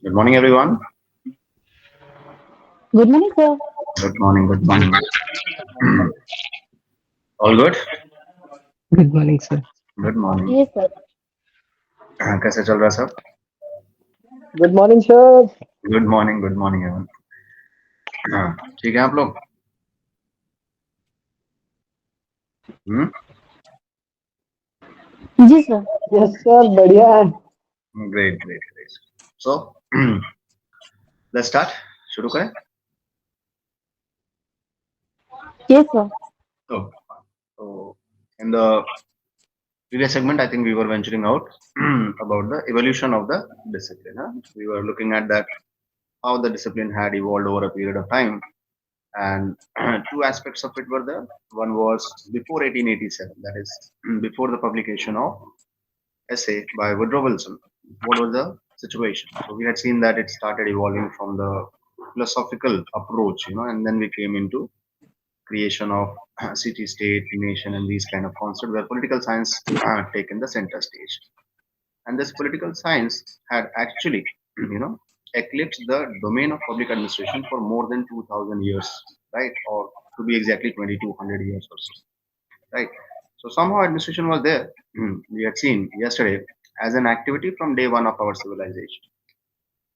Good morning, everyone. Good morning, sir. Good morning. Good morning. All good? Good morning, sir. Good morning. Yes, sir. कैसे चल रहा सब? Good morning, sir. Good morning. Good morning, everyone. हाँ, ठीक है आप लोग? Hmm? जी sir. Yes, sir. बढ़िया है. Great, great, great. So, let's start. शुरू करें? Yes, sir. Oh, so in the previous segment, I think we were venturing out about the evolution of the discipline. Huh? We were looking at that how the discipline had evolved over a period of time, and two aspects of it were there. One was before 1887, that is before the publication of essay by Woodrow Wilson. What was the situation? So we had seen that it started evolving from the philosophical approach, and then we came into creation of city, state, nation, and these kind of concepts where political science taken the center stage. And this political science had actually, eclipsed the domain of public administration for more than 2,000 years, right? Or to be exactly 2,200 years or so, right? So somehow administration was there. We had seen yesterday as an activity from day one of our civilization.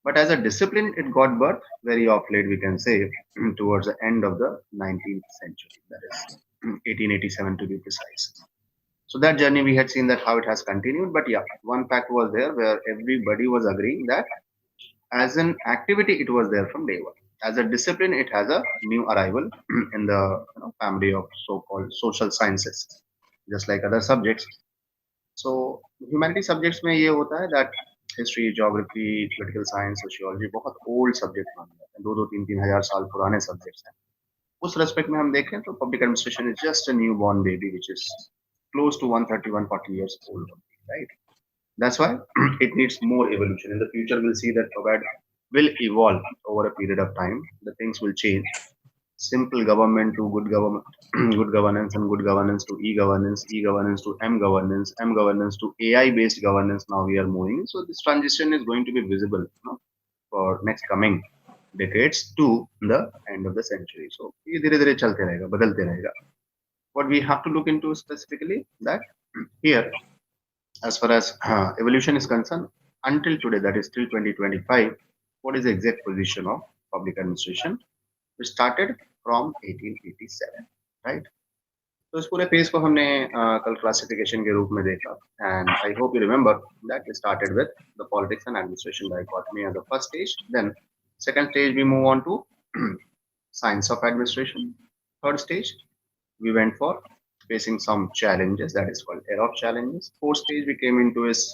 But as a discipline, it got birth very off late, we can say, towards the end of the 19th century, that is 1887 to be precise. So that journey we had seen that how it has continued. But yeah, one fact was there where everybody was agreeing that as an activity, it was there from day one. As a discipline, it has a new arrival in the family of so-called social sciences, just like other subjects. So humanity subjects में ये होता है that history geography political science sociology बहुत old subject माने जाते हैं 2-2 3-3 हजार साल पुराने सब्जेक्ट्स हैं उस रेस्पेक्ट में हम देखें तो public administration is just a new born baby which is close to 130-140 years old, right? That's why it needs more evolution. In the future, we'll see that ProBad will evolve over a period of time. The things will change. Simple government to good government, good governance, and good governance to e-governance, e-governance to m-governance, m-governance to AI-based governance. Now we are moving. So this transition is going to be visible, for next coming decades to the end of the century. So ये धीरे-धीरे चलते रहेगा, बदलते रहेगा. What we have to look into specifically that here as far as evolution is concerned, until today, that is till 2025, what is the exact position of public administration? We started from 1887, right? तो इस पूरे phase को हमने कल classification के रूप में देखा and I hope you remember that we started with the politics and administration dichotomy at the first stage then second stage we move on to science of administration. Third stage we went for facing some challenges, that is called era of challenges. Fourth stage we came into is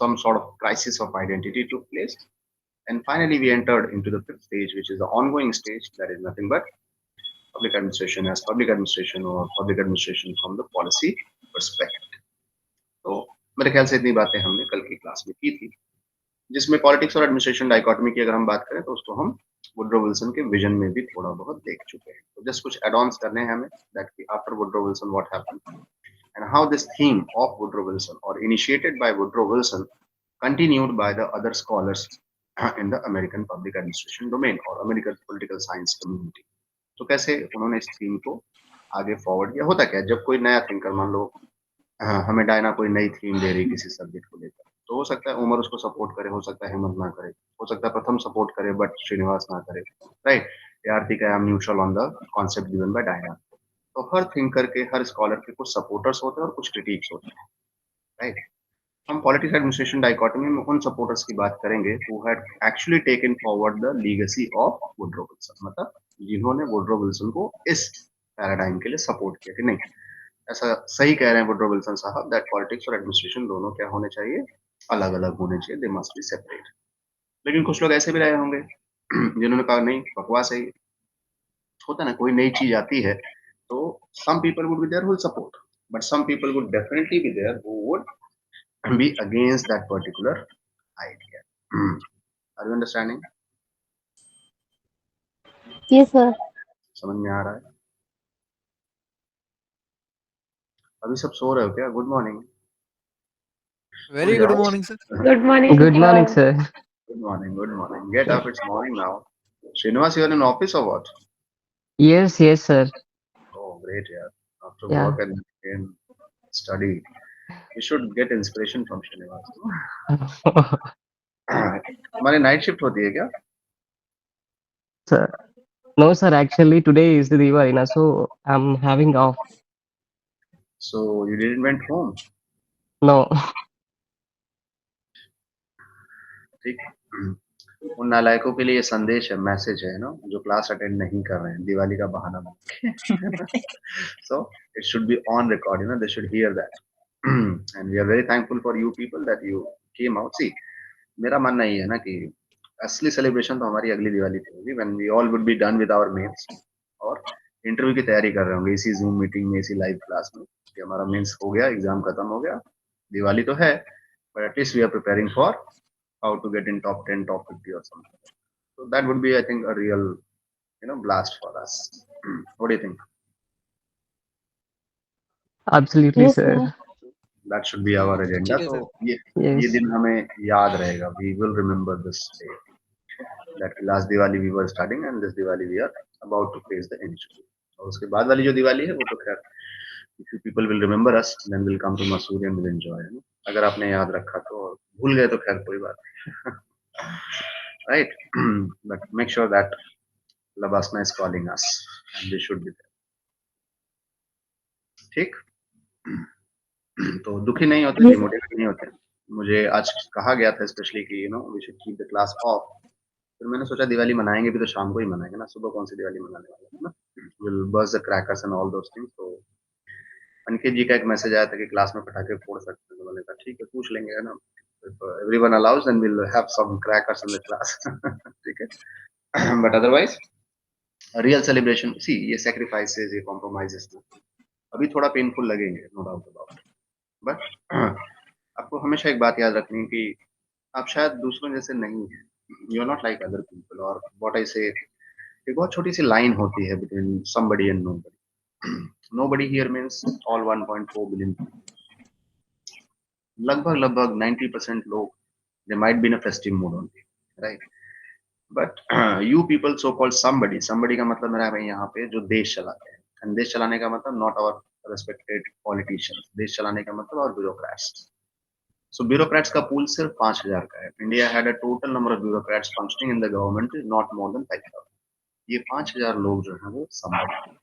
some sort of crisis of identity took place. And finally we entered into the fifth stage, which is the ongoing stage, that is nothing but public administration as public administration or public administration from the policy perspective. तो मेरे ख्याल से इतनी बातें हमने कल की class में की थी जिसमें पॉलिटिक्स और एडमिनिस्ट्रेशन डाइकोटमी की अगर हम बात करें तो उसको हम वुड्रो विल्सन के विजन में भी थोड़ा बहुत देख चुके हैं तो जस्ट कुछ एड ऑन्स करने हैं हमें that after Woodrow Wilson what happened and how this theme of Woodrow Wilson or initiated by Woodrow Wilson continued by the other scholars in the American public administration domain or American political science community. तो कैसे उन्होंने इस theme को आगे forward किया होता क्या जब कोई नया थिंकर मान लो हमें डायना कोई नई थीम दे रही किसी सब्जेक्ट को लेकर तो हो सकता है उमर उसको सपोर्ट करे हो सकता है हेमंत ना करे हो सकता है प्रथम सपोर्ट करे बट श्रीनिवास ना करे right Aarti I am neutral on the concept given by Diana तो हर थिंकर के हर स्कॉलर के कुछ सपोर्टर्स होते हैं और कुछ क्रिटिक्स होते हैं राइट हम पॉलिटिक्स एडमिनिस्ट्रेशन डाइकोटमी में उन सपोर्टर्स की बात करेंगे who had actually taken forward the legacy of Woodrow Wilson मतलब जिन्होंने वुड्रो विल्सन को इस पैराडाइम के लिए सपोर्ट किया कि नहीं ऐसा सही कह रहे हैं वुड्रो विल्सन साहब दैट पॉलिटिक्स और एडमिनिस्ट्रेशन दोनों क्या होने चाहिए अलग अलग होने चाहिए दे मस्ट बी सेपरेट लेकिन कुछ लोग ऐसे भी रहे होंगे जिन्होंने कहा नहीं बकवास है होता है ना कोई नई चीज आती है तो some people would be there who will support but some people would definitely be there who would be against that particular idea. Are you understanding? Yes, sir. समझ में आ रहा है अभी सब सो रहे हो क्या? गुड मॉर्निंग उठ Very good जाओ morning, sir. Good morning, Good morning, sir. sir. Good morning. Good morning. Get up. It's morning now. Srinivas, you're in office or what? Yes, yes, sir. Oh, great. Yeah. After Yeah. work and again study, we should get inspiration from Srinivas. हमारी night shift होती है क्या? Sir. No, sir. Actually, today is the Diwali, na, so I'm having off. So you didn't went home. No. ठीक. उन नालायकों के लिए ये संदेश है, मैसेज है ना, जो क्लास अटेंड नहीं कर रहे हैं दिवाली का बहाना बना के. So it should be on record, you know, they should hear that. And we are very thankful for you people that you came out. See, मेरा मानना ये है ना कि असली सेलिब्रेशन तो हमारी अगली दिवाली पे होगी, when we all would be done with our mains और इंटरव्यू की तैयारी कर रहे होंगे इसी जूम मीटिंग में, इसी लाइव क्लास में कि हमारा मेंस हो गया, एग्जाम खत्म हो गया, दिवाली तो है, but at least we are preparing for how to get in top 10, top 50 or something. So that would be, I think, a real, you know, blast for us. What do you think? Absolutely, Yes, sir. sir. That should be our agenda. ठीक है तो sir. ये Yes. दिन हमें याद रहेगा. We will remember this day. That last Diwali we were studying and this Diwali we are about to face the interview. और उसके बाद वाली जो दिवाली है वो तो खैर if you people will remember us then we'll come to Masuri and we'll enjoy, you know? अगर आपने याद रखा तो, और भूल गए तो खैर कोई बात नहीं. Right. But make sure that Labasna is calling us and we should be there. ठीक. तो दुखी नहीं होते, Yes. डिमोटिवेट नहीं होते. मुझे आज कहा गया था स्पेशली कि you know we should keep the class off. फिर मैंने सोचा दिवाली मनाएंगे भी तो शाम को ही मनाएंगे ना, सुबह कौन सी दिवाली मनाने वाले हैं ना. Will burst the crackers and all those things. तो अनिकेत जी का एक मैसेज आया था कि क्लास में पटाखे फोड़ सकते हैं, तो मैंने कहा ठीक है पूछ लेंगे, है ना. if everyone allows then we'll have some crackers in the class. ठीक है. But otherwise a real celebration, see ये sacrifices, ये compromises ना अभी थोड़ा पेनफुल लगेंगे, नो डाउट अबाउट, बट आपको हमेशा एक बात याद रखनी है कि आप शायद दूसरों जैसे नहीं हैं. You are not like other people. और व्हाट आई से, एक बहुत छोटी सी लाइन होती है between somebody and nobody. Nobody here means all 1.4 billion. लगभग लगभग 90% लोग they might be in a festive mood only, right. But you people so called somebody. Somebody का मतलब मेरा भाई यहाँ पे जो देश चलाते हैं, एंड देश चलाने का मतलब नॉट आवर रेस्पेक्टेड पॉलिटिशियंस. देश चलाने का मतलब और ब्यूरोक्रेट्स. So bureaucrats का pool सिर्फ 5,000 का है. India had a total number of bureaucrats functioning in the government is not more than 5,000. ये 5,000 लोग जो हैं वो somebody हैं.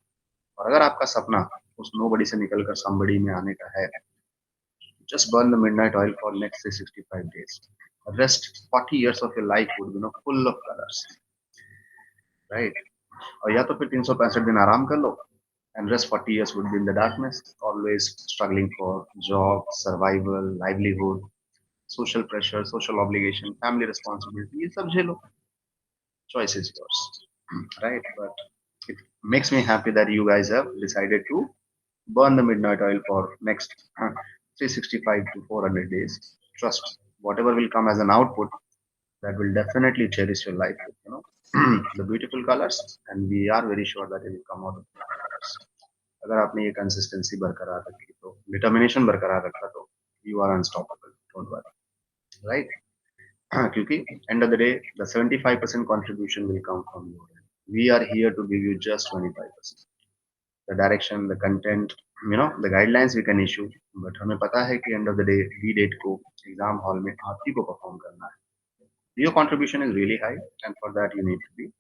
और अगर आपका सपना उस nobody से निकलकर somebody में आने का है, just burn the midnight oil for next 365 days. The rest 40 years of your life would be, you know, full of colors, right? और या तो फिर 365 दिन आराम कर लो and rest 40 years would be in the darkness, always struggling for job, survival, livelihood, social pressure, social obligation, family responsibility, ये सब झेलो. Choice is yours, right? But it makes me happy that you guys have decided to burn the midnight oil for next 365 to 400 days. Trust, whatever will come as an output, that will definitely cherish your life with, you know, the beautiful colors, and we are very sure that it will come out of the colors. अगर आपने ये consistency बरकरार रखी तो, determination बरकरार रखा तो, you are unstoppable. Don't worry, right. क्योंकि end of the day the 75% contribution will come from you. We are here to give you just 25%. The direction, the content, you know, the guidelines we can issue, but हमें पता है कि end of the day D date को exam hall में आप ही को perform करना है. Your contribution is really high and for that you need to be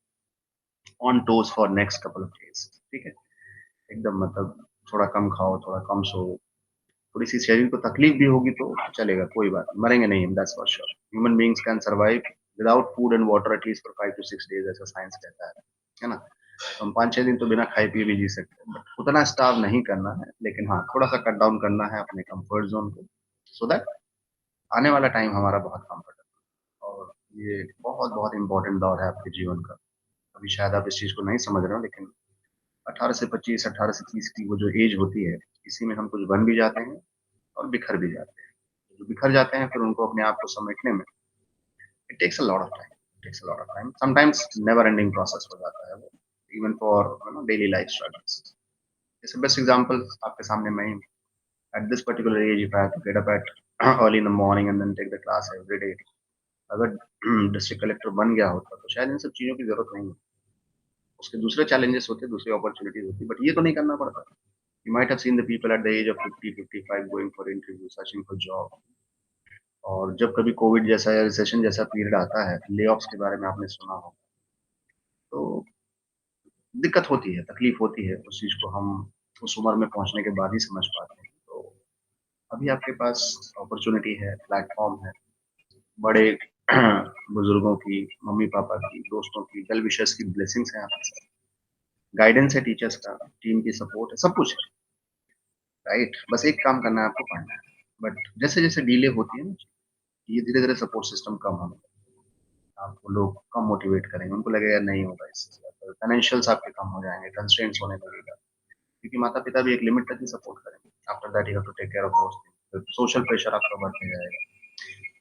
on toes for next couple of days. ठीक है. एकदम मतलब थोड़ा कम खाओ, थोड़ा कम सो, थोड़ी सी शरीर को तकलीफ भी होगी तो चलेगा, कोई बात नहीं, मरेंगे नहीं हम, that's for sure. Human beings can survive without food and water at least for 5 to 6 days, ऐसा साइंस कहता है ना. तो हम 5-6 दिन तो बिना खाए पिए भी जी सकते हैं, बट उतना स्टार्व नहीं करना है. लेकिन हाँ, थोड़ा सा कट डाउन करना है अपने कंफर्ट जोन को, सो दैट आने वाला टाइम हमारा बहुत कंफर्टेबल. और ये बहुत बहुत इंपॉर्टेंट दौर है आपके जीवन का. अभी शायद आप इस चीज को नहीं समझ रहे हो, लेकिन 18 से 25, 18 से 30 की वो जो एज होती है, इसी में हम कुछ बन भी जाते हैं और बिखर भी जाते हैं. जो बिखर जाते हैं फिर उनको अपने आप को समेटने में it takes a lot of time. Takes a lot of time, sometimes never ending process हो जाता है वो, even for you know daily life struggles. जैसे बेस्ट एग्जांपल आपके सामने मैं at this particular age if I have to get up at early in the morning and then take the class every day, अगर district collector बन गया होता तो शायद इन सब चीज़ों की ज़रूरत नहीं होती। उसके दूसरे चैलेंजेस होते, दूसरी अपॉर्चुनिटीज होती, बट ये तो नहीं करना पड़ता। You might have seen the people at the age of 50, 55 going for interview, searching for job. और जब कभी कोविड जैसा या रिसेशन जैसा पीरियड आता है, ले-ऑफ्स के बारे में आपने सुना होगा, तो दिक्कत होती है, तकलीफ होती है। उस चीज़ को हम उस उम्र में पहुँचने के बाद ही समझ पाते हैं। तो अभी आपके पास अपॉर्चुनिटी है, प्लेटफ़ॉर्म है, बड़े बुजुर्गों की, मम्मी-पापा की, दोस्तों की, वेल विशर्स की ब्लेसिंग्स हैं आपके साथ, गाइडेंस है टीचर्स का, टीम की सपोर्ट है, सब कुछ है, राइट? बस एक काम करना है आपको, पढ़ना है। बट जैसे-जैसे डिले होती है ना, ये धीरे-धीरे सपोर्ट सिस्टम कम होने लगता है। आपको लोग कम मोटिवेट करेंगे, उनको लगेगा नहीं होगा इससे, फाइनेंशियल्स आपके कम हो जाएँगे, कंस्ट्रेंट्स होने लगेगा। क्योंकि माता-पिता भी एक लिमिट तक ही सपोर्ट करेंगे। After that you have to take care of those things. Social pressure आपका बढ़ते जाएगा।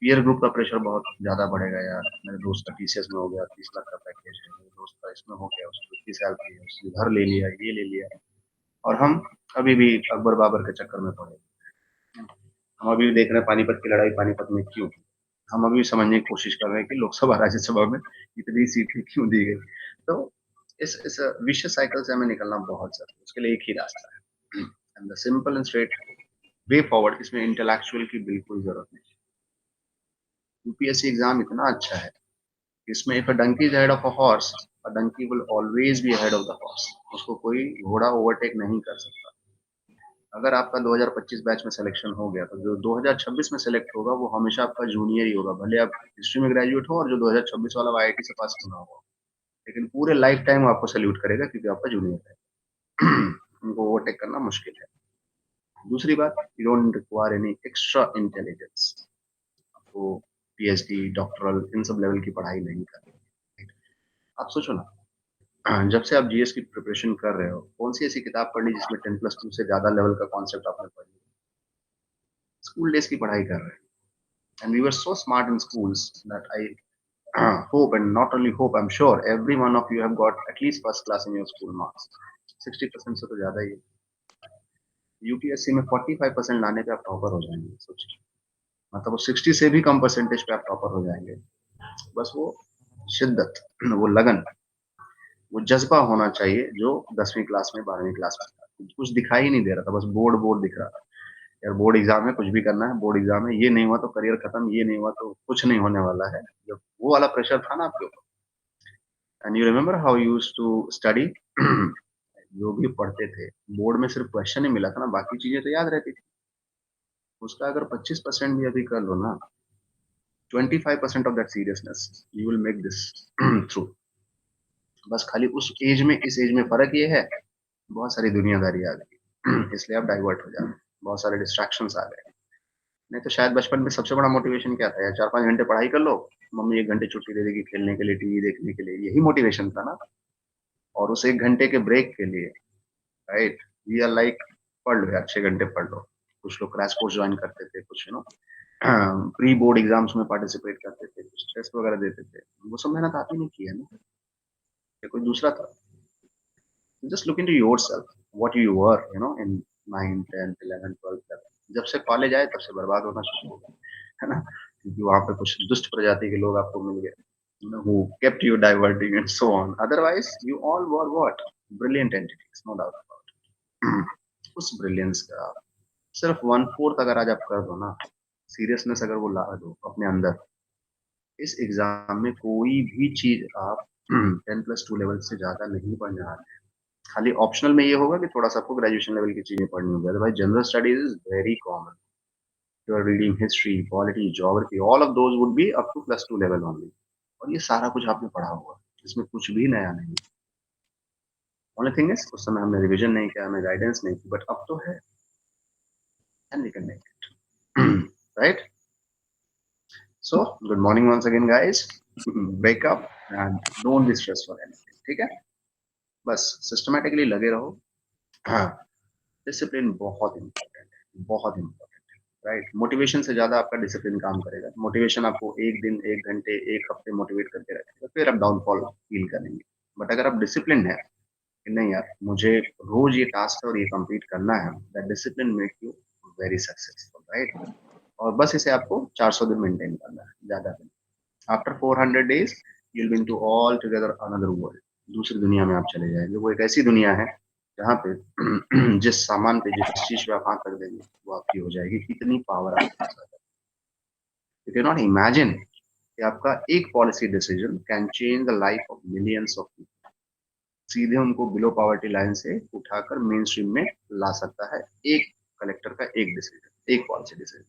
पीयर ग्रुप का प्रेशर बहुत ज़्यादा बढ़ेगा यार। मेरे दोस्त का टीसीएस में हो गया, 30 लाख का पैकेज है, मेरे दोस्त का इसमें हो गया, उसकी इतनी सैलरी है, उसने घर ले लिया, ये ले लिया, और हम अभी भी अकबर बाबर के चक्कर में पड़े हैं। हम अभी भी देख रहे हैं पानीपत की लड़ाई पानीपत में क्यों हुई? हम अभी भी समझने की कोशिश कर रहे हैं कि लोकसभा, राज्यसभा में इतनी सीटें क्यों दी गई? तो इस विशियस साइकिल से हमें निकलना बहुत ज़रूरी है। उसके लिए एक ही रास्ता है, and the simple and straight way forward, इसमें इंटेलेक्चुअल की बिल्कुल ज़रूरत नहीं है। यूपीएससी एग्ज़ाम इतना अच्छा है, इसमें if a donkey is ahead of a horse, a donkey will always be ahead of the horse. उसको कोई घोड़ा ओवरटेक नहीं कर सकता। अगर आपका 2025 बैच में सिलेक्शन हो गया, तो जो 2026 में सेलेक्ट होगा वो हमेशा आपका जूनियर ही होगा, भले आप हिस्ट्री में ग्रेजुएट हो और जो 2026 वाला आईआईटी से पास क्यों ना हो, लेकिन पूरे लाइफ टाइम वो आपको सैल्यूट करेगा क्योंकि आपका जूनियर है। उनको ओवरटेक करना मुश्किल है। दूसरी बात, you don't require any extra intelligence. आपको पीएचडी, डॉक्टरल इन सब लेवल की पढ़ाई नहीं करनी। आप सोचो ना, जब से आप जीएस की प्रिपरेशन कर रहे हो, कौन-सी ऐसी किताब पढ़ ली जिसमें 10+2 से ज़्यादा लेवल का कॉन्सेप्ट आपने पढ़ लिया? स्कूल डेज़ की पढ़ाई कर रहे हैं, and we were so smart in schools that I hope, and not only hope, I'm sure every one of you have got at least first class in your school marks. 60% से तो ज़्यादा ही है। UPSC में 45% लाने पे आप topper हो जाएँगे, सोचिए। मतलब वो 60 से भी कम परसेंटेज पे आप टॉपर हो जाएँगे। बस वो शिद्दत, वो लगन, वो जज़्बा होना चाहिए जो 10वीं क्लास में, 12वीं क्लास में था। कुछ दिखाई ही नहीं दे रहा था, बस बोर्ड दिख रहा था। यार बोर्ड एग्ज़ाम है, कुछ भी करना है, बोर्ड एग्ज़ाम है, ये नहीं हुआ तो करियर खत्म, ये नहीं हुआ तो कुछ नहीं होने वाला है। जब वो वाला प्रेशर था ना आपके ऊपर, and you remember how you used to study? जो भी पढ़ते थे, बोर्ड में सिर्फ क्वेश्चन ही मिला था ना, बाकी चीज़ें तो याद रहती थी। उसका अगर 25% भी अभी कर लो ना, 25% of that seriousness, you will make this through. बस खाली उस एज में, इस एज में फ़र्क ये है, बहुत सारी दुनियादारी आ गई। इसलिए आप डाइवर्ट हो जाते हैं, बहुत सारे डिस्ट्रैक्शंस आ गए। नहीं तो शायद बचपन में सबसे बड़ा मोटिवेशन क्या था यार, 4-5 घंटे पढ़ाई कर लो, मम्मी 1 घंटे छुट्टी दे देगी खेलने के लिए, टीवी देखने के लिए, यही मोटिवेशन था ना। और उस 1 घंटे के ब्रेक के लिए, राइट, वी आर लाइक, पढ़ लो यार, 6 घंटे पढ़ लो। कुछ लोग क्रैश कोर्स जॉइन करते थे, कुछ प्री बोर्ड एग्जाम्स में पार्टिसिपेट करते थे, कुछ टेस्ट वगैरह देते थे। वो सब मेहनत आप ही ने की है ना, या कोई दूसरा था? Just look into yourself, what you were, इन 9, 10, 11, 12, जब से कॉलेज आए तब से बर्बाद होना शुरू हो गया, है ना? क्योंकि वहाँ पे कुछ दुष्ट प्रजाति के लोग आपको मिल गए, who kept you diverting and so on. Otherwise, you all were what? Brilliant entities, no doubt about it. उस ब्रिलियंस का सिर्फ 1/4 अगर आज आप कर दो ना, सीरियसनेस अगर वो ला दो अपने अंदर, इस एग्जाम में कोई भी चीज आप 10+2 लेवल से ज्यादा नहीं पढ़ने आ रहे हैं। खाली ऑप्शनल में ये होगा कि थोड़ा सा आपको ग्रेजुएशन लेवल की चीजें पढ़नी होगी, otherwise general studies is very common. You are reading history, polity, geography, all of those would be up to +2 level only, और ये सारा कुछ आपने पढ़ा हुआ है, इसमें कुछ भी नया नहीं। ओनली थिंग इज, उस समय हमने रिवीजन नहीं किया, हमें गाइडेंस नहीं की, बट अब तो है, and we can make it. Right? So good morning once again guys, wake up and don't be stress for anything, ठीक है? बस सिस्टमैटिकली लगे रहो। हाँ, डिसिप्लिन बहुत इंपॉर्टेंट है, बहुत इंपॉर्टेंट है, राइट? मोटिवेशन से ज्यादा आपका डिसिप्लिन काम करेगा। मोटिवेशन आपको एक दिन, 1 घंटे, 1 हफ्ते मोटिवेट करके रखेगा, फिर आप डाउनफॉल फील करेंगे। बट अगर आप डिसिप्लिन है कि नहीं यार, मुझे रोज ये टास्क है और ये कंप्लीट करना है, that discipline make you very successful, right? और बस इसे आपको 400 दिन मेंटेन करना है, ज्यादा नहीं। After 400 days you will B into all together another world, दूसरी दुनिया में आप चले जाएंगे। वो एक ऐसी दुनिया है जहाँ पे जिस सामान पे, जिस चीज पे आप हाथ रख देंगे वो आपकी हो जाएगी। कितनी पावर आपके पास आ जाएगी। यू कैन नॉट इमेजिन कि आपका एक policy decision can change the life of millions of people. सीधे उनको बिलो पॉवर्टी लाइन से उठाकर मेन स्ट्रीम में ला सकता है एक कलेक्टर का एक डिसीजन, एक पॉलिसी डिसीजन,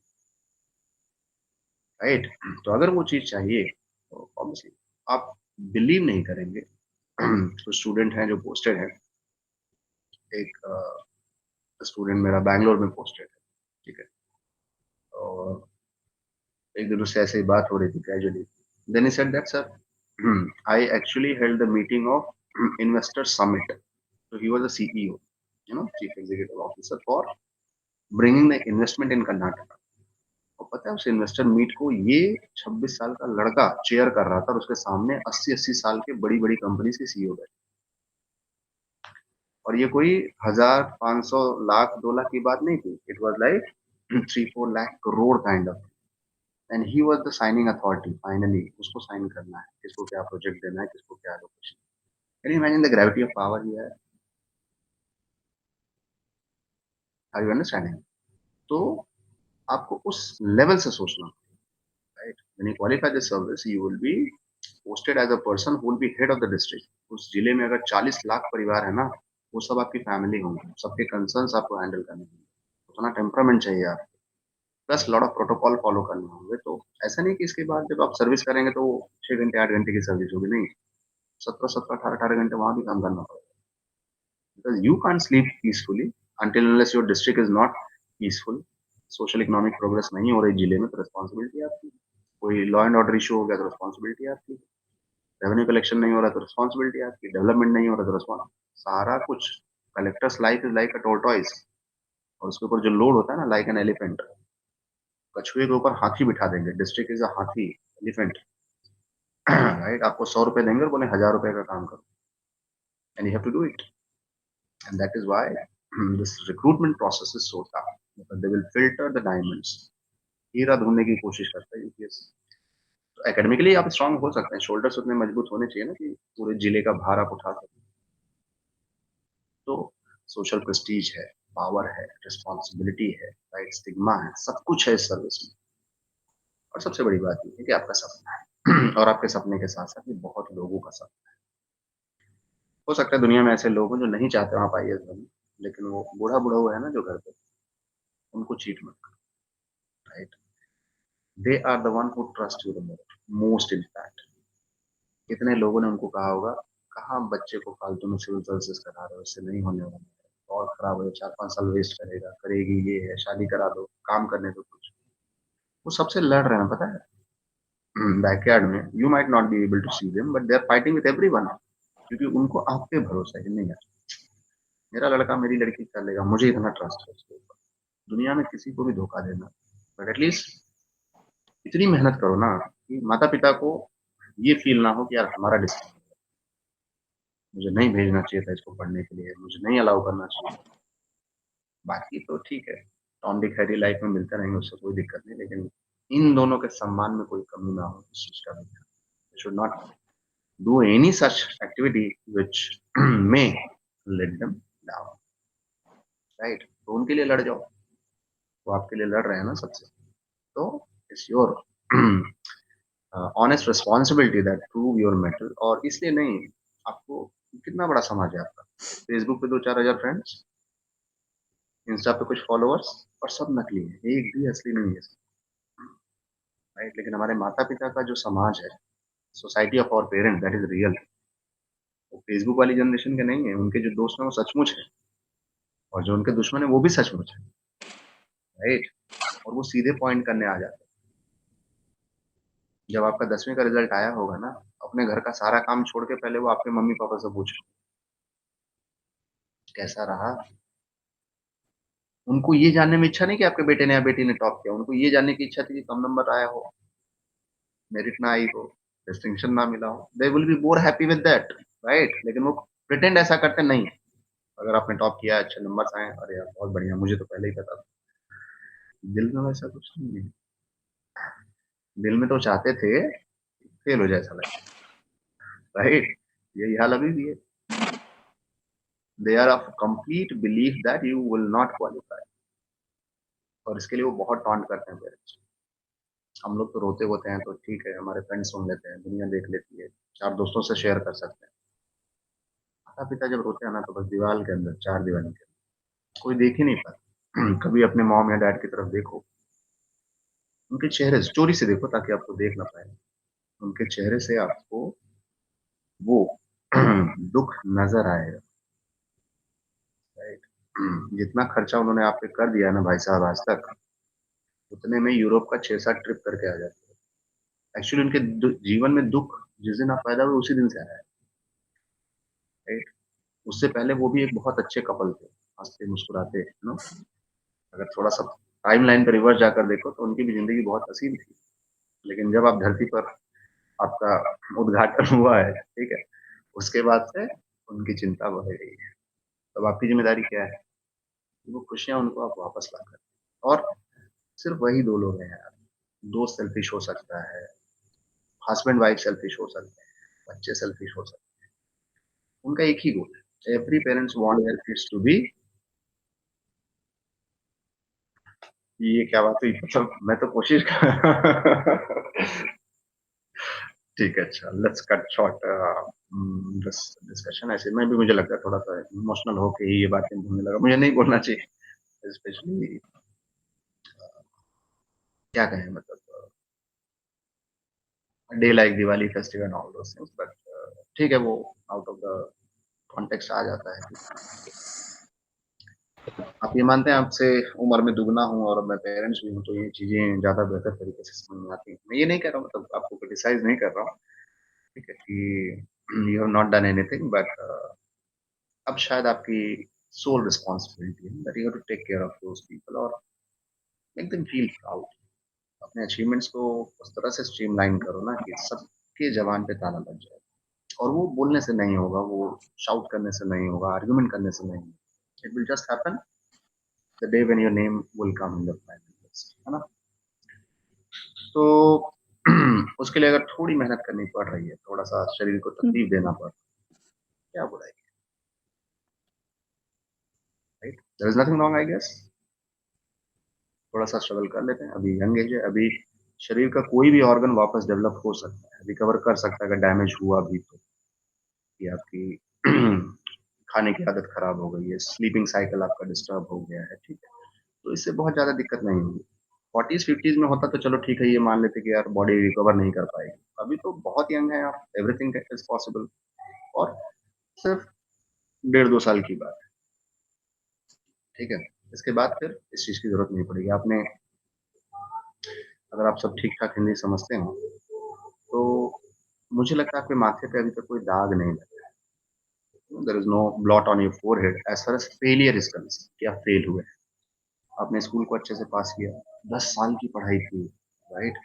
राइट। तो अगर वो चीज चाहिए तो ऑब्वियसली आप बिलीव नहीं करेंगे। कुछ स्टूडेंट हैं जो पोस्टेड हैं, एक स्टूडेंट मेरा बैंगलोर में पोस्टेड है, ठीक है। और एक दिन उससे ऐसे ही बात हो रही थी casually, then he said that sir I actually held the meeting of investor summit, so he was the CEO, chief executive officer for bringing the investment in Karnataka। और पता है उस इन्वेस्टर मीट को ये 26 साल का लड़का चेयर कर रहा था और उसके सामने 80-80 साल के बड़ी बड़ी कंपनी के सीईओ बैठे। और ये कोई 1000, 500, लाख, 2 लाख की बात नहीं थी। It was like 3-4 lakh crore kind of. And he was the signing authority. Finally उसको साइन करना है, किसको क्या प्रोजेक्ट देना है, किसको क्या location. Can you imagine the gravity of power here? Are you understanding? तो आपको उस लेवल से सोचना, right. When you qualify this service you will be posted as a person who will be head of the district. उस जिले में अगर 40 लाख परिवार है ना, वो सब आपकी फैमिली होंगे, सबके कंसर्न्स आपको हैंडल करने होंगे। उतना टेम्परामेंट चाहिए आपको, plus lot of protocol follow करने होंगे। तो ऐसा नहीं कि इसके बाद जब आप सर्विस करेंगे तो 6 घंटे 8 घंटे की सर्विस होगी, नहीं। 17-17, 18-18 घंटे वहां भी काम करना पड़ेगा। Because you can't sleep peacefully until unless your district is not peaceful, social economic progress नहीं हो रही जिले में, तो रिस्पॉन्सिबिलिटी आपकी। कोई लॉ एंड ऑर्डर इशू हो गया तो रिस्पॉन्सिबिलिटी आपकी। रेवेन्यू कलेक्शन नहीं हो रहा तो रिस्पॉन्सिबिलिटी आपकी। डेवलपमेंट नहीं हो रहा तो रिस्पॉन्सिबिलिटी, सारा कुछ। Collector's life is like a tortoise. और उसके ऊपर जो लोड होता है ना, लाइक एन एलिफेंट। कछुए के ऊपर हाथी बिठा देंगे, डिस्ट्रिक्ट इज अ हाथी, एलिफेंट, राइट। आपको 100 रुपए देंगे और बोले 1000 रुपए का काम करो, and you have to do it. And that is why this recruitment process is so tough, because they will filter the diamonds। हीरा ढूंढने की कोशिश करता है यूपीएससी। तो एकेडमिकली आप स्ट्रांग हो सकते हैं, शोल्डर्स उतने मजबूत होने चाहिए ना कि पूरे जिले का भार आप उठा सकें। तो सोशल प्रेस्टीज है, पावर है, रिस्पॉन्सिबिलिटी है, राइट, स्टिग्मा है, सब कुछ है इस सर्विस में। और सबसे बड़ी बात ये है कि आपका सपना है। और आपके सपने के साथ साथ ये बहुत लोगों का सपना है। हो सकता है दुनिया में ऐसे लोग हैं जो नहीं चाहते आप आईएएस बने, लेकिन वो बूढ़ा बूढ़ा हुआ है ना जो घर पे, उनको चीट मत करो, right. They are the one who trust you the most in fact. कितने लोगों ने उनको कहा होगा, कहाँ बच्चे को फालतू में सिविल सर्विसेज करा रहे हो, इससे नहीं होने वाला है, और खराब हो, 4-5 साल वेस्ट करेगा, करेगी, ये है, शादी करा दो, काम करने दो कुछ। वो सबसे लड़ रहे हैं, पता है, बैकयार्ड में। You might not be able to see them, but they are fighting with everyone. क्योंकि उनको आप पे भरोसा है कि नहीं यार, मेरा लड़का मेरी लड़की कर लेगा, मुझे इतना ट्रस्ट है उसके ऊपर। दुनिया में किसी को भी धोखा देना, बट एटलीस्ट इतनी मेहनत करो ना कि माता पिता को ये फील ना हो कि यार हमारा डिसीजन, मुझे नहीं भेजना चाहिए था इसको पढ़ने के लिए, मुझे नहीं अलाउ करना चाहिए। बाकी तो ठीक है, टॉम डिक हैरी लाइफ में मिलते रहेंगे, उससे कोई दिक्कत नहीं, लेकिन इन दोनों के सम्मान में कोई कमी ना हो, इस चीज का भी should not do any such activity which may let them down, right. तो उनके लिए लड़ जाओ, वो आपके लिए लड़ रहे हैं ना सबसे। तो it's your honest responsibility that prove your metal. और इसलिए नहीं, आपको कितना बड़ा समाज है आपका, फेसबुक पे 2-4 हजार फ्रेंड्स, इंस्टा पे कुछ फॉलोअर्स, और सब नकली है, एक भी असली नहीं है, राइट। लेकिन हमारे माता पिता का जो समाज है, society of our parent, that is real. वो फेसबुक वाली जनरेशन के नहीं है, उनके जो दोस्त हैं वो सचमुच है, और जो उनके दुश्मन है वो भी सचमुच है, राइट। और वो सीधे पॉइंट करने आ जाते हैं। जब आपका 10वीं का रिजल्ट आया होगा ना, अपने घर का सारा काम छोड़ के पहले वो आपके मम्मी पापा से पूछे कैसा रहा। उनको ये जानने में इच्छा नहीं कि आपके बेटे ने या बेटी ने टॉप किया, उनको ये जानने की इच्छा थी कि कम नंबर आया हो, मेरिट ना आई हो, डिस्टिंक्शन ना मिला हो। They will be more happy with that, right. लेकिन वो प्रिटेंड ऐसा करते नहीं। अगर आपने टॉप किया, अच्छे नंबर आए, अरे यार बहुत बढ़िया, मुझे तो पहले ही पता था। दिल में वैसा कुछ नहीं है। दिल में तो चाहते थे फेल हो जाए साला, राइट? यही हाल अभी भी है। They are of complete belief that you will not qualify, और इसके लिए वो बहुत टॉन्ट करते हैं पेरेंट्स। हम लोग तो रोते होते हैं तो ठीक है, हमारे फ्रेंड्स सुन लेते हैं, दुनिया देख लेती है, 4 दोस्तों से शेयर कर सकते हैं। माता-पिता जब रोते हैं ना तो बस दीवार के अंदर, 4 दीवारी के अंदर, कोई देख ही नहीं पाता। कभी अपने मॉम या डैड की तरफ देखो, उनके चेहरे से चोरी से देखो ताकि आपको देख ना पाएँ। उनके चेहरे से आपको वो दुःख नज़र आएगा, राइट? जितना खर्चा उन्होंने आप पे कर दिया है ना भाई साहब आज तक, उतने में यूरोप का 6-7 ट्रिप करके आ जाते हो। एक्चुअली उनके जीवन में दुःख जिस दिन आप पैदा हुए उसी दिन से आया है, राइट? उससे पहले वो भी एक बहुत अच्छे कपल थे, हँसते मुस्कुराते, यू नो। अगर थोड़ा-सा टाइमलाइन पे रिवर्स जाकर देखो तो उनकी भी ज़िंदगी बहुत हसीन थी। लेकिन जब आप धरती पर आपका उद्घाटन हुआ है, ठीक है? उसके बाद से उनकी चिंता बढ़ गई है। तब आपकी ज़िम्मेदारी क्या है? कि वो खुशियाँ उनको आप वापस ला कर, और सिर्फ़ वही 2 लोग हैं यार। दोस्त सेल्फिश हो सकता है, हस्बैंड वाइफ सेल्फिश हो सकते हैं, बच्चे सेल्फिश हो सकते हैं। उनका एक ही गोल है, every parents want their kids to be. ये क्या बात हुई? मतलब मैं तो कोशिश ठीक है, अच्छा, let's cut short this discussion. ऐसे में भी मुझे लगता है थोड़ा-सा इमोशनल होके ही ये बातें बोलने लगा। मुझे नहीं बोलना चाहिए, स्पेशली क्या कहें, मतलब day like Diwali festival and all those things, but ठीक है, वो आउट ऑफ द कॉन्टेक्स्ट आ जाता है। आप ये मानते हैं आपसे उम्र में दुगना हूँ और मैं पेरेंट्स भी हूँ, तो ये चीज़ें ज़्यादा बेहतर तरीके से समझ में आती हैं। मैं ये नहीं कह रहा हूँ, मतलब आपको क्रिटिसाइज़ नहीं कर रहा हूँ, ठीक है, कि you have not done anything, but अब शायद आपकी सोल रिस्पॉन्सिबिलिटी है that you have to take care of those people और मेक देम फील प्राउड। अपने अचीवमेंट्स को उस तरह से स्ट्रीमलाइन करो ना कि सबके ज़बान पे ताला लग जाए, और वो बोलने से नहीं होगा, वो शाउट करने से नहीं होगा, आर्गुमेंट करने से नहीं होगा। It will just happen the day when your name will come in the primary list, है ना? तो उसके लिए अगर थोड़ी मेहनत करनी पड़ रही है, थोड़ा-सा शरीर को तकलीफ देना पड़ रहा है, क्या बुराई है, right? There is nothing wrong, I guess. थोड़ा-सा स्ट्रगल कर लेते हैं, अभी यंग एज है, अभी शरीर का कोई भी ऑर्गन वापस डेवलप हो सकता है, रिकवर कर सकता है अगर डैमेज हुआ भी तो। कि आपकी खाने की आदत खराब हो गई है, स्लीपिंग साइकिल आपका डिस्टर्ब हो गया है, ठीक है? तो इससे बहुत ज़्यादा दिक्कत नहीं होगी। 40s-50s में होता तो चलो ठीक है, ये मान लेते कि यार बॉडी रिकवर नहीं कर पाएगी। अभी तो बहुत यंग हैं आप, एवरीथिंग इज़ पॉसिबल, और सिर्फ डेढ़ 2 साल की बात है, ठीक है? इसके बाद फिर इस चीज़ की ज़रूरत नहीं पड़ेगी। आपने, अगर आप सब ठीक-ठाक हिंदी समझते हो, तो मुझे लगता है आपके माथे पे अभी तक कोई दाग नहीं लगा है। There is no blot on your forehead as far as failure is concerned, कि आप फेल हुए। आपने स्कूल को अच्छे से पास किया, 10 साल की पढ़ाई की, राइट?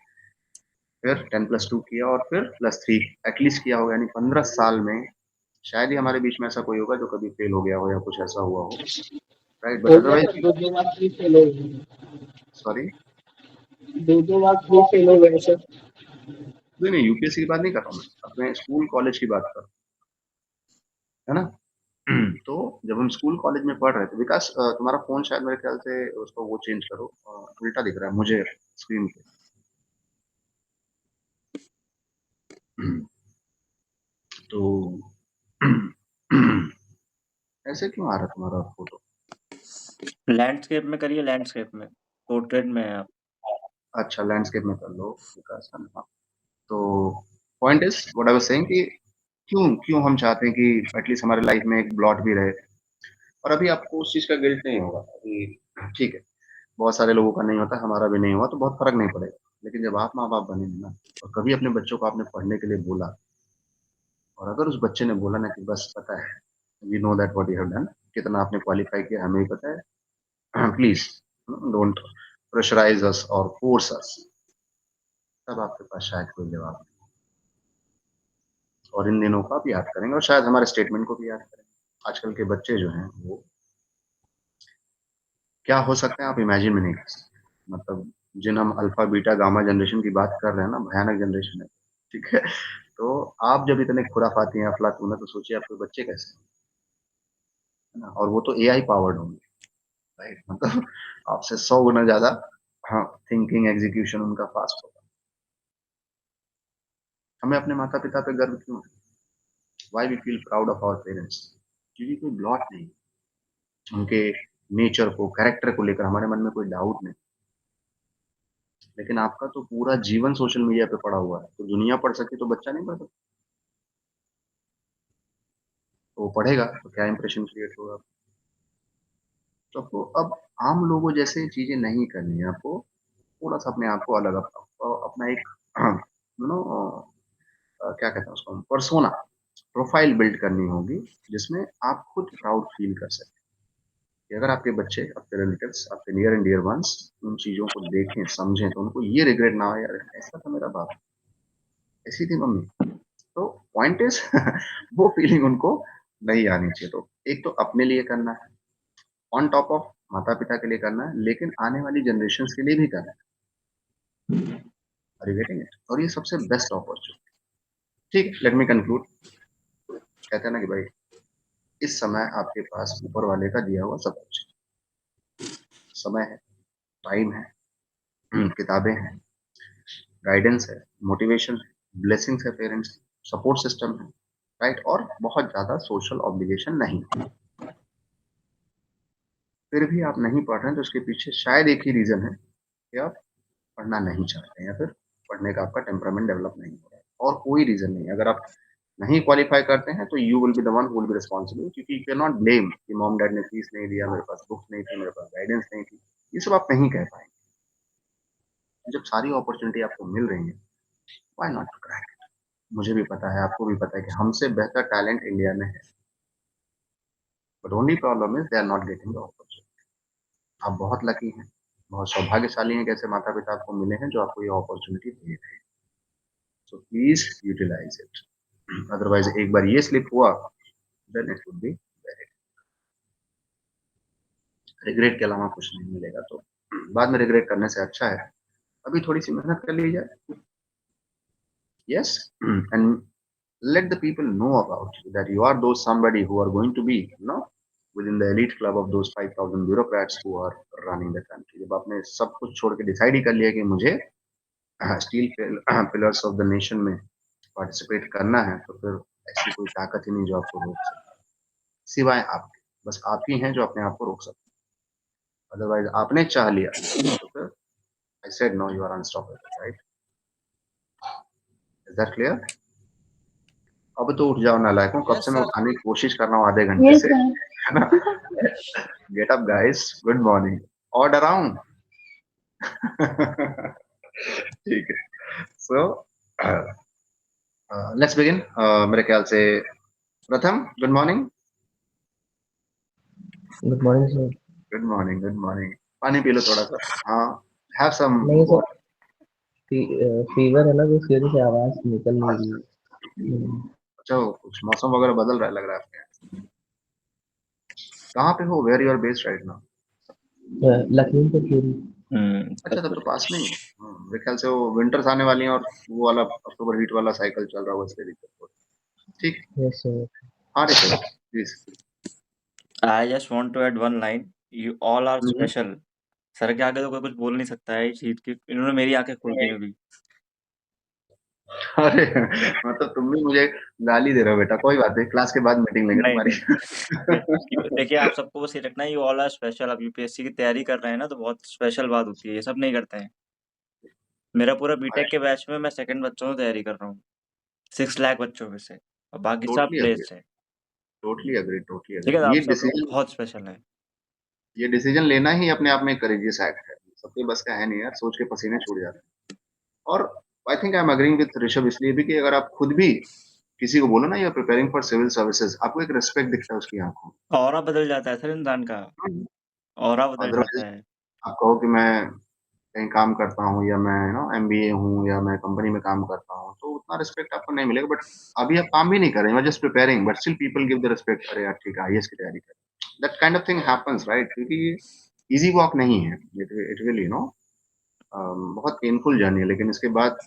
फिर 10+2 किया और फिर +3 एटलीस्ट किया होगा, यानी 15 साल में शायद ही हमारे बीच में ऐसा कोई होगा जो कभी फेल हो गया हो या कुछ ऐसा हुआ हो, राइट? बट हो गया अदरवाइज़, सर, 2-2 बार फ्री फेल हो गए। सॉरी? 2-2 बार फ्री फेल हो गए सर। नहीं, यूपीएससी की बात नहीं कर रहा हूँ मैं, अपने स्कूल कॉलेज की बात कर रहा हूँ, है ना? तो जब हम स्कूल कॉलेज में पढ़ रहे थे, विकास तुम्हारा फ़ोन शायद मेरे ख़्याल से उसको वो चेंज करो, उल्टा दिख रहा है मुझे स्क्रीन पे। तो ऐसे क्यों आ रहा है तुम्हारा फ़ोटो? लैंडस्केप में करिए, लैंडस्केप में, पोर्ट्रेट में है आप। अच्छा, लैंडस्केप में कर लो विकास, है ना? तो point is what I was saying कि क्यों क्यों हम चाहते हैं कि एटलीस्ट हमारे लाइफ़ में एक ब्लॉट भी रहे, और अभी आपको उस चीज़ का गिल्ट नहीं होगा। अभी ठीक है, बहुत सारे लोगों का नहीं होता, हमारा भी नहीं हुआ, तो बहुत फ़र्क नहीं पड़ेगा। लेकिन जब आप माँ-बाप बनेंगे ना, और कभी अपने बच्चों को आपने पढ़ने के लिए बोला, और अगर उस बच्चे ने बोला ना कि बस पता है, we know that what you have done, कितना आपने क्वालीफाई किया हमें भी पता है, प्लीज़ डोंट प्रेशराइज़ अस और फोर्स अस, तब आपके पास शायद कोई जवाब नहीं। और इन दिनों को आप याद करेंगे और शायद हमारे स्टेटमेंट को भी याद करेंगे। आजकल के बच्चे जो हैं, वो क्या हो सकते हैं आप इमेजिन भी नहीं कर सकते। मतलब जिन हम अल्फा, बीटा, गामा जनरेशन की बात कर रहे हैं ना, भयानक जनरेशन है। ठीक है, तो आप जब इतने खुराफाती हैं, अफलातून है, तो सोचिए आपके बच्चे कैसे हैं, है ना? और वो तो एआई पावर्ड होंगे, राइट? मतलब आपसे 100 गुना ज्यादा, हाँ, थिंकिंग एग्जीक्यूशन उनका फास्ट होगा। हमें अपने माता पिता पे गर्व क्यों है? Why we feel proud of our parents? क्योंकि कोई ब्लॉट नहीं, उनके नेचर को, कैरेक्टर को लेकर हमारे मन में कोई डाउट नहीं। लेकिन आपका तो पूरा जीवन सोशल मीडिया पे पड़ा हुआ है, तो दुनिया पढ़ सके तो बच्चा नहीं पढ़ सकता। तो वो पढ़ेगा तो क्या इंप्रेशन क्रिएट होगा? तो आपको अब आम लोगों जैसे चीजें नहीं करनी है, आपको थोड़ा सा अपने आप को अलग, अपना एक यू नो क्या कहते हैं उसको, पर्सोना, प्रोफाइल बिल्ड करनी होगी, जिसमें आप खुद प्राउड फील कर सकें कि अगर आपके बच्चे, आपके रिलेटिव्स, आपके नियर एंड डियर वंस उन चीजों को देखें, समझें, तो उनको ये रिग्रेट ना हो, यार ऐसा था मेरा बाप, ऐसी थी मम्मी। तो पॉइंट इज वो फीलिंग उनको नहीं आनी चाहिए। तो एक तो अपने लिए करना है, ऑन टॉप ऑफ माता पिता के लिए करना है, लेकिन आने वाली जनरेशन के लिए भी करना है। Are you getting it? और ये सबसे बेस्ट अपॉर्चुनिटी। ठीक, लेट मी कंक्लूड। कहते हैं ना कि भाई, इस समय आपके पास ऊपर वाले का दिया हुआ सब कुछ है। समय है, टाइम है, किताबें हैं, गाइडेंस है, मोटिवेशन है, ब्लेसिंग्स है पेरेंट्स की, सपोर्ट सिस्टम है, राइट? और बहुत ज्यादा सोशल ऑब्लिगेशन नहीं। फिर भी आप नहीं पढ़ रहे हैं, तो उसके पीछे शायद एक ही रीजन है कि आप पढ़ना नहीं चाहते हैं, या फिर पढ़ने का आपका टेम्परामेंट डेवलप नहीं हो रहा है, और कोई रीजन नहीं। अगर आप नहीं क्वालिफाई करते हैं तो you will be the one who will be responsible, क्योंकि यू कैन नॉट ब्लेम कि मॉम डैड ने फीस नहीं दिया, मेरे पास बुक्स नहीं थी, मेरे पास गाइडेंस नहीं थी। ये सब आप नहीं कह पाएंगे। जब सारी अपॉर्चुनिटी आपको मिल रही है, why not to crack it? मुझे भी पता है, आपको भी पता है कि हमसे बेहतर टैलेंट इंडिया में है, but only problem is they are not getting the opportunity. आप बहुत लकी हैं, बहुत सौभाग्यशाली हैं, कैसे माता पिता आपको मिले हैं जो आपको ये अपॉर्चुनिटी दे रहे हैं। So please utilize it, otherwise एक बार ये स्लिप हुआ, then it would be very, regret के अलावा कुछ नहीं मिलेगा। तो बाद में रिग्रेट करने से अच्छा है अभी थोड़ी सी मेहनत कर ली जाए। Yes, and let the people know about you, that you are those somebody who are going to be, within the elite club of those 5,000 bureaucrats who are running the country. जब आपने सब कुछ छोड़ के डिसाइड ही कर लिया कि मुझे steel pillars of the nation में पार्टिसिपेट करना है, तो फिर ऐसी कोई ताकत ही नहीं जो आपको रोक सके, सिवाय आपके। बस आप ही हैं जो अपने आप को रोक सकते हैं। अदरवाइज आपने चाह लिया तो फिर I said no, you are unstoppable, right? Is that clear? अब तो उठ जाओ नालायकों, कब यस से मैं सर। उठाने की कोशिश कर रहा हूँ आधे घंटे Yes, से, sir. है ना? Get up guys, good morning, order around. ठीक है, सो लेट्स बिगिन। मेरे ख्याल से प्रथम, good morning. Good morning sir. Good morning, good morning. पानी पी लो थोड़ा सा, हाँ, हैव सम नहीं सर, वाटर। फीवर है ना, तो उसकी वजह से आवाज निकल नहीं रही है। अच्छा, वो कुछ मौसम वगैरह बदल रहा है लग रहा है आपके यहाँ। कहाँ पे हो? Where you are based right now? Lucknow से फिर अच्छा, तब तो पास में ही हो। मेरे ख्याल से वो विंटर्स आने वाली हैं और वो वाला अक्टूबर हीट वाला साइकिल चल रहा होगा, इसलिए दिक्कत हो रही है। ठीक, यस सर। हाँ Rishabh please. I just want to add one line, you all are special. Sir के आगे तो कोई कुछ बोल नहीं सकता है, इस चीज की इन्होंने मेरी आंखें खोल दी अभी। अरे मतलब तुम भी मुझे गाली दे रहे हो बेटा, कोई बात नहीं, क्लास के बाद मीटिंग लेंगे नहीं तुम्हारी। नहीं, देखिए आप सबको बस ये रखना है, यू ऑल आर स्पेशल। आप यूपीएससी की तैयारी कर रहे हैं ना, तो बहुत स्पेशल बात होती है, ये सब नहीं करते हैं। मेरा पूरा बीटेक के बैच में मैं सेकंड बच्चों से तैयारी कर रहा हूँ, 6 लाख बच्चों में से, और बाकी सब टोटली अग्री, प्लेस है। टोटली अग्री, टोटली ठीक है, तो अग्री। आप सब लोग बहुत स्पेशल है। ये डिसीजन लेना ही अपने आप में एक करेजियस एक्ट है, सबके बस का है नहीं यार, सोच के पसीने छूट जाते हैं। और I think I am agreeing with Rishabh, इसलिए भी कि अगर आप खुद भी किसी को बोलो ना you are preparing for civil services, आपको एक रिस्पेक्ट दिखता है उसकी आंखों ऑरा बदल जाता है सर इंसान का, में। ऑरा बदल अदरवाइज जाता है। आप कहो कि मैं कहीं काम करता हूँ, या मैं एमबीए हूँ, या मैं कंपनी में काम करता हूँ, तो उतना रिस्पेक्ट आपको नहीं मिलेगा। बट अभी आप काम भी नहीं कर रहे हैं, just preparing, but still people give the respect, अरे यार ठीक है, आईएएस की तैयारी कर, that kind of thing happens, right? क्योंकि ये इजी वॉक नहीं है, इट विल बहुत पेनफुल जर्नी है, लेकिन इसके बाद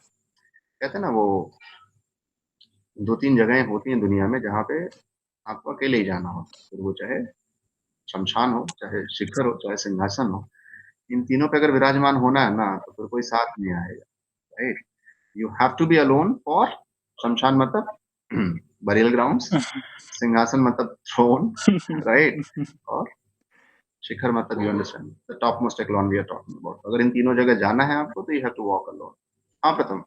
कहते हैं ना वो 2-3 जगहें होती हैं दुनिया में जहाँ पे आपको अकेले ही जाना होता है, फिर वो चाहे शमशान हो, चाहे शिखर हो, चाहे सिंहासन हो। इन तीनों पे अगर विराजमान होना है ना, तो फिर कोई साथ नहीं आएगा, right? You have to be alone for शमशान मतलब बरियल ग्राउंड्स, सिंहासन मतलब थ्रोन, राइट? और शिखर मतलब you understand the top most echelon we are talking about. अगर इन तीनों जगह जाना है आपको तो you have to walk alone. हाँ प्रथम।